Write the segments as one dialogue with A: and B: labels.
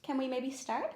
A: can we maybe start?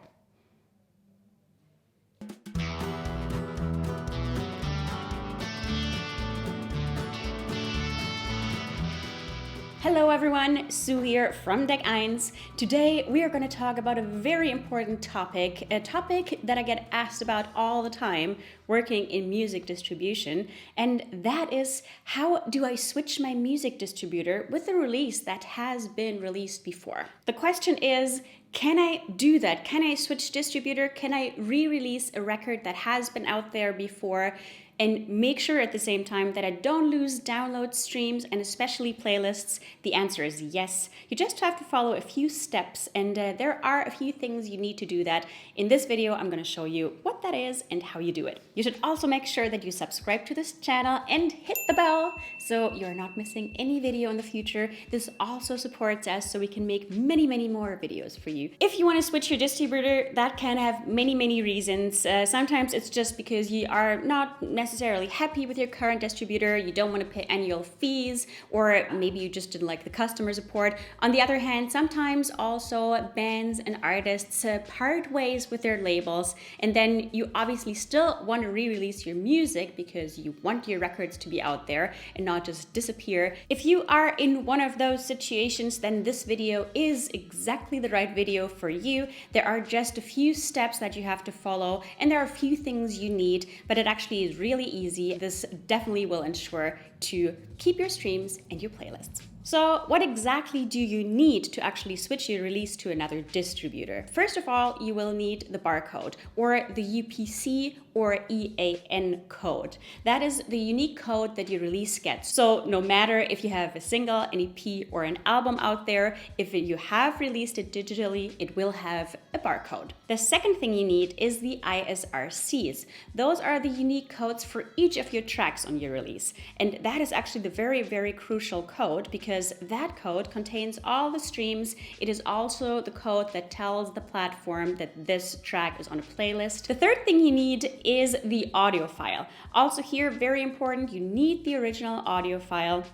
A: Hello everyone, Sue here from 𝗧𝗏𝗏𝗏. Today we are going to talk about a very important topic, a topic that I get asked about all the time working in music distribution, and that is, how do I switch my music distributor with a release that has been released before? The question is, can I do that? Can I switch distributor? Can I re-release a record that has been out there before and make sure at the same time that I don't lose downloads, streams, and especially playlists? The answer is yes. You just have to follow a few steps, and there are a few things you need to do that. In this video, I'm going to show you what that is and how you do it. You should also make sure that you subscribe to this channel and hit the bell so you're not missing any video in the future. This also supports us so we can make many more videos for you. If you want to switch your distributor, that can have many reasons. Sometimes it's just because you are not necessarily happy with your current distributor, you don't want to pay annual fees, or maybe you just didn't like the customer support. On the other hand, sometimes also bands and artists part ways with their labels, and then you obviously still want to re-release your music because you want your records to be out there and not just disappear. If you are in one of those situations, then this video is exactly the right video for you. There are just a few steps that you have to follow, and there are a few things you need, but it actually is really easy. This definitely will ensure to keep your streams and your playlists. So what exactly do you need to actually switch your release to another distributor? First of all, you will need the barcode, or the UPC or EAN code. That is the unique code that your release gets. So no matter if you have a single, an EP, or an album out there, if you have released it digitally, it will have a barcode. The second thing you need is the isrcs. Those are the unique codes for each of your tracks on your release. And that is actually the very crucial code, because that code contains all the streams. It is also the code that tells the platform that this track is on a playlist. The third thing you need is the audio file. Also here, very important, you need the original audio file.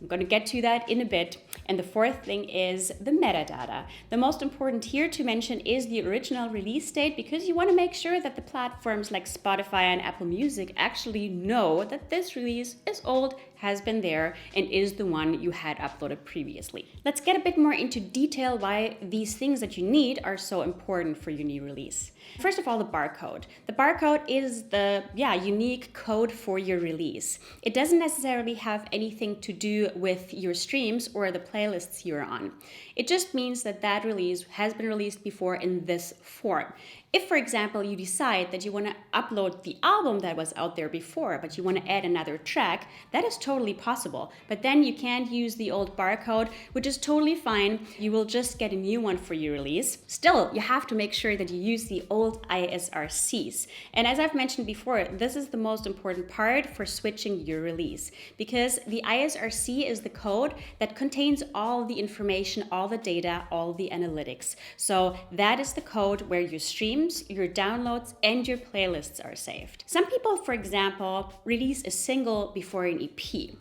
A: I'm going to get to that in a bit. And the fourth thing is the metadata. The most important here to mention is the original release date, because you want to make sure that the platforms like Spotify and Apple Music actually know that this release is old, has been there, and is the one you had uploaded previously. Let's get a bit more into detail why these things that you need are so important for your new release. First of all, the barcode. The barcode is the unique code for your release. It doesn't necessarily have anything to do with your streams or the playlists you're on. It just means that that release has been released before in this form. If, for example, you decide that you want to upload the album that was out there before, but you want to add another track, that is totally possible. But then you can't use the old barcode, which is totally fine. You will just get a new one for your release. Still, you have to make sure that you use the old isrcs. And as I've mentioned before, this is the most important part for switching your release, because the isrc is the code that contains all the information, all the data, all the analytics. So that is the code where your streams, your downloads, and your playlists are saved. Some people, for example, release a single before an EP.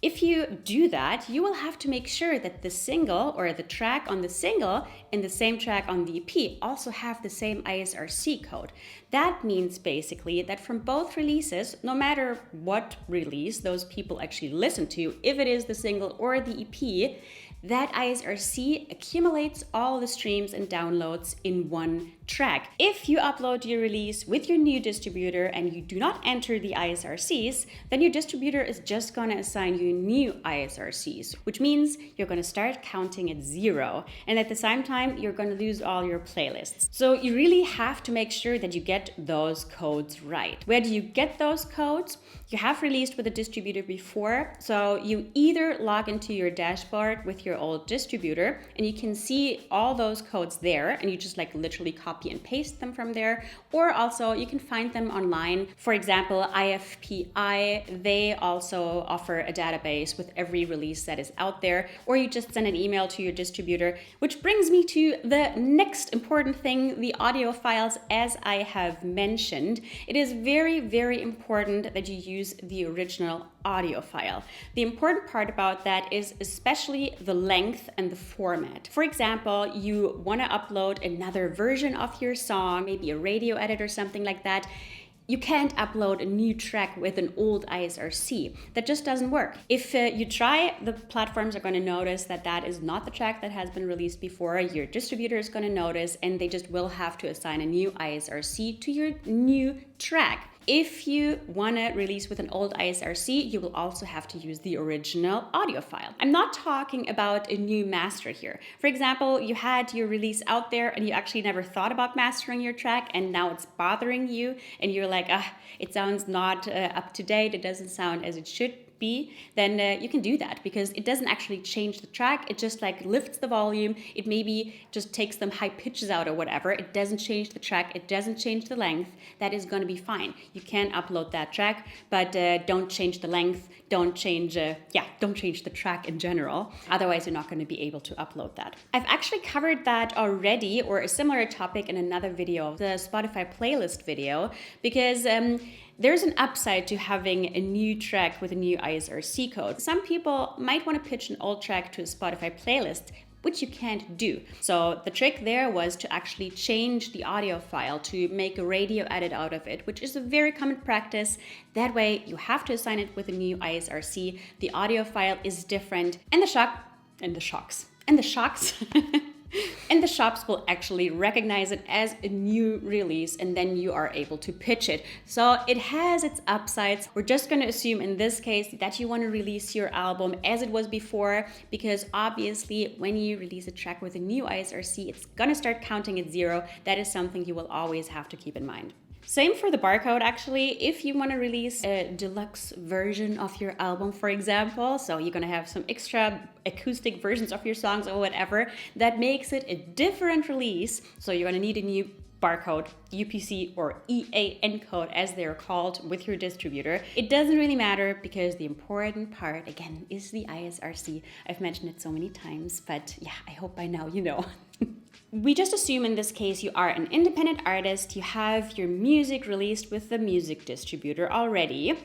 A: If you do that, you will have to make sure that the single or the track on the single and the same track on the EP also have the same isrc code. That means basically that from both releases, no matter what release those people actually listen to, if it is the single or the EP, that isrc accumulates all the streams and downloads in one track. If you upload your release with your new distributor and you do not enter the isrcs, then your distributor is just going to assign you new isrcs, which means you're going to start counting at 0. And at the same time, you're going to lose all your playlists. So you really have to make sure that you get those codes right. Where do you get those codes? You have released with a distributor before, so you either log into your dashboard with your old distributor and you can see all those codes there, and you just literally copy and paste them from there, or also you can find them online. For example, 𝗚𝗢𝗐, they also offer a database with every release that is out there, or you just send an email to your distributor. Which brings me to the next important thing, the audio files. As I have mentioned, it is very, very important that you use the original audio file. The important part about that is especially the length and the format. For example, you want to upload another version of your song, maybe a radio edit or something like that. You can't upload a new track with an old isrc. That just doesn't work. If you try, the platforms are going to notice that that is not the track that has been released before. Your distributor is going to notice, and they just will have to assign a new isrc to your new track. If you want to release with an old isrc, you will also have to use the original audio file. I'm not talking about a new master here. For example, you had your release out there and you actually never thought about mastering your track, and now it's bothering you and you're like, it sounds not up to date, it doesn't sound as it should be, then you can do that, because it doesn't actually change the track. It just like lifts the volume. It maybe just takes some high pitches out or whatever. It doesn't change the track. It doesn't change the length. That is going to be fine. You can upload that track, but don't change the length. Don't change the track in general. Otherwise, you're not going to be able to upload that. I've actually covered that already, or a similar topic, in another video, the Spotify playlist video, because there's an upside to having a new track with a new isrc code. Some people might want to pitch an old track to a Spotify playlist, which you can't do. So the trick there was to actually change the audio file to make a radio edit out of it, which is a very common practice. That way you have to assign it with a new isrc. The audio file is different, and the shocks and the shops will actually recognize it as a new release, and then you are able to pitch it. So it has its upsides. We're just going to assume in this case that you want to release your album as it was before, because obviously when you release a track with a new isrc, it's going to start counting at 0. That is something you will always have to keep in mind. Same for the barcode, actually. If you want to release a deluxe version of your album, for example, so you're going to have some extra acoustic versions of your songs or whatever, that makes it a different release. So you're going to need a new barcode, UPC or EAN code as they're called, with your distributor. It doesn't really matter, because the important part, again, is the isrc. I've mentioned it so many times, but yeah, I hope by now you know. We just assume in this case you are an independent artist, you have your music released with the music distributor already.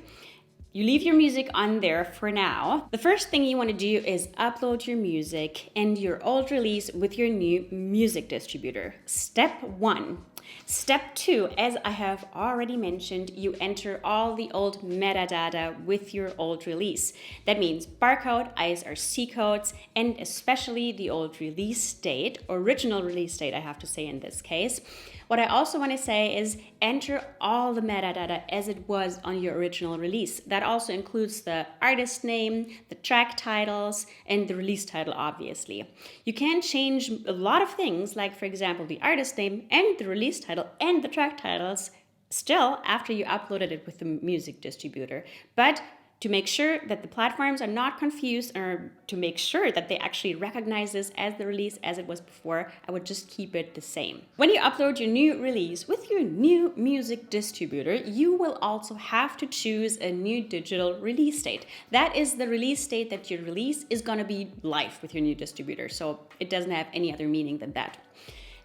A: You leave your music on there for now. The first thing you want to do is upload your music and your old release with your new music distributor. Step 1. Step 2, as I have already mentioned, you enter all the old metadata with your old release. That means barcode, isrc codes, and especially the old release date, original release date, I have to say in this case. What I also want to say is enter all the metadata as it was on your original release. That also includes the artist name, the track titles, and the release title, obviously. You can change a lot of things, like for example, the artist name and the release title and the track titles still after you uploaded it with the music distributor. But to make sure that the platforms are not confused, or to make sure that they actually recognize this as the release as it was before, I would just keep it the same. When you upload your new release with your new music distributor, you will also have to choose a new digital release date. That is the release date that your release is going to be live with your new distributor. So it doesn't have any other meaning than that.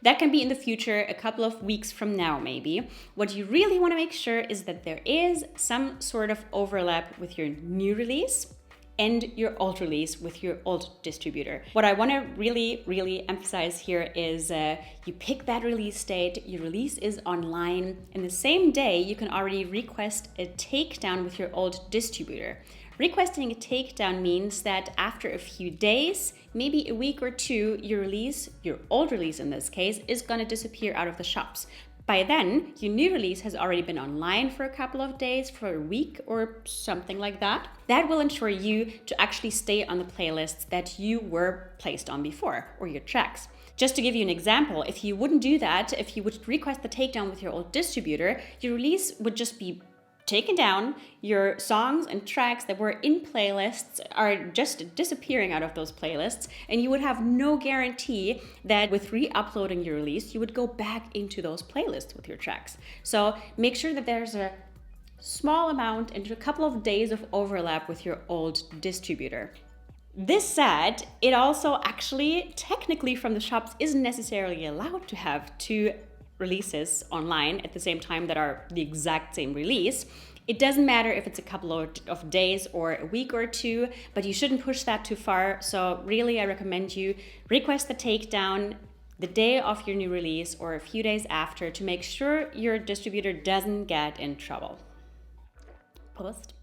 A: That can be in the future, a couple of weeks from now maybe. What you really want to make sure is that there is some sort of overlap with your new release and your old release with your old distributor. What I want to really emphasize here is you pick that release date, your release is online, and the same day you can already request a takedown with your old distributor. Requesting a takedown means that after a few days, maybe a week or two, your release, your old release in this case, is going to disappear out of the shops. By then, your new release has already been online for a couple of days, for a week or something like that. That will ensure you to actually stay on the playlists that you were placed on before, or your tracks. Just to give you an example, if you wouldn't do that, if you would request the takedown with your old distributor, your release would just be taken down, your songs and tracks that were in playlists are just disappearing out of those playlists, and you would have no guarantee that with re-uploading your release, you would go back into those playlists with your tracks. So make sure that there's a small amount and a couple of days of overlap with your old distributor. This said, it also actually, technically from the shops, isn't necessarily allowed to have two releases online at the same time that are the exact same release. It doesn't matter if it's a couple of days or a week or two, but you shouldn't push that too far. So really, I recommend you request the takedown the day of your new release or a few days after to make sure your distributor doesn't get in trouble. Post.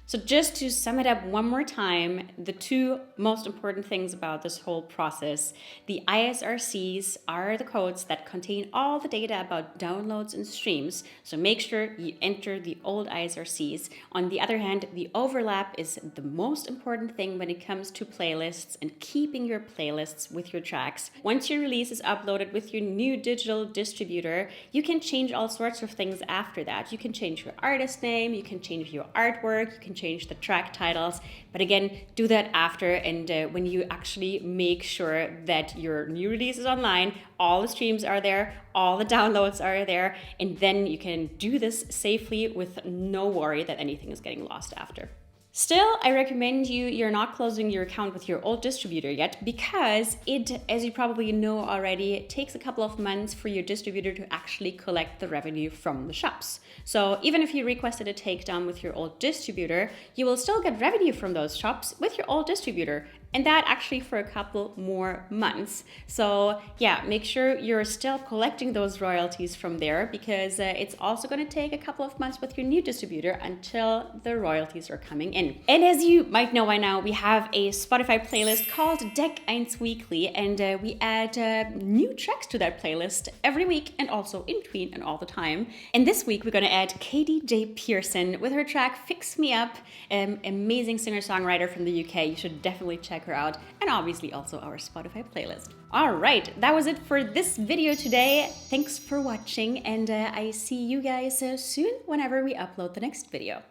A: So just to sum it up one more time, the two most important things about this whole process: the isrcs are the codes that contain all the data about downloads and streams, so make sure you enter the old isrcs. On the other hand, the overlap is the most important thing when it comes to playlists and keeping your playlists with your tracks. Once your release is uploaded with your new digital distributor, you can change all sorts of things after that. You can change your artist name, you can change your artwork, you can change the track titles, but again, do that after, and when you actually make sure that your new release is online, all the streams are there, all the downloads are there, and then you can do this safely with no worry that anything is getting lost after. Still, I recommend you're not closing your account with your old distributor yet, because it, as you probably know already, it takes a couple of months for your distributor to actually collect the revenue from the shops. So even if you requested a takedown with your old distributor, you will still get revenue from those shops with your old distributor, and that actually for a couple more months. So yeah, make sure you're still collecting those royalties from there, because it's also going to take a couple of months with your new distributor until the royalties are coming in. And as you might know by now, we have a Spotify playlist called 𝗧𝗏𝗏𝗏𝗧𝗏𝗏𝗏, and we add new tracks to that playlist every week, and also in between and all the time. And this week we're going to add Katie J. Pearson with her track Fix Me Up, amazing singer-songwriter from the UK. You should definitely check her out, and obviously also our Spotify playlist. All right, that was it for this video today. Thanks for watching, and I see you guys soon whenever we upload the next video.